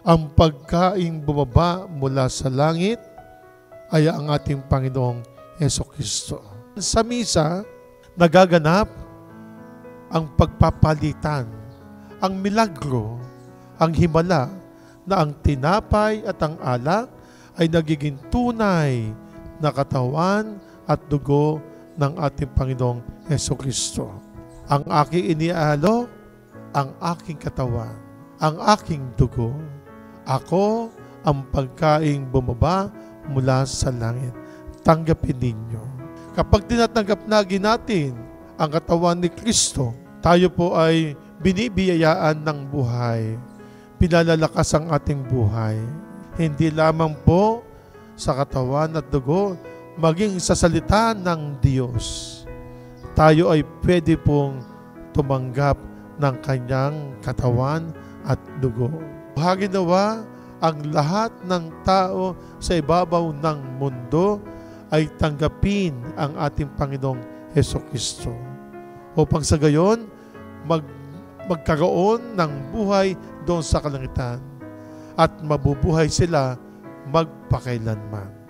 Ang pagkaing bumaba mula sa langit ay ang ating Panginoong Jesucristo. Sa misa, nagaganap ang pagpapalitan, ang milagro, ang himala na ang tinapay at ang alak ay nagiging tunay na katawan at dugo ng ating Panginoong Jesucristo. Ang aking iniaalok, ang aking katawan, ang aking dugo. Ako ang pagkaing bumaba mula sa langit. Tanggapin ninyo. Kapag tinatanggap natin ang katawan ni Kristo, tayo po ay binibiyayaan ng buhay. Pinalalakas ang ating buhay. Hindi lamang po sa katawan at dugo, maging sa salita ng Diyos. Tayo ay pwede pong tumanggap ng kanyang katawan at dugo. Bahagi nawa ang lahat ng tao sa ibabaw ng mundo ay tanggapin ang ating Panginoong Jesucristo. Upang sa gayon, magkaroon ng buhay doon sa kalangitan at mabubuhay sila magpakailanman.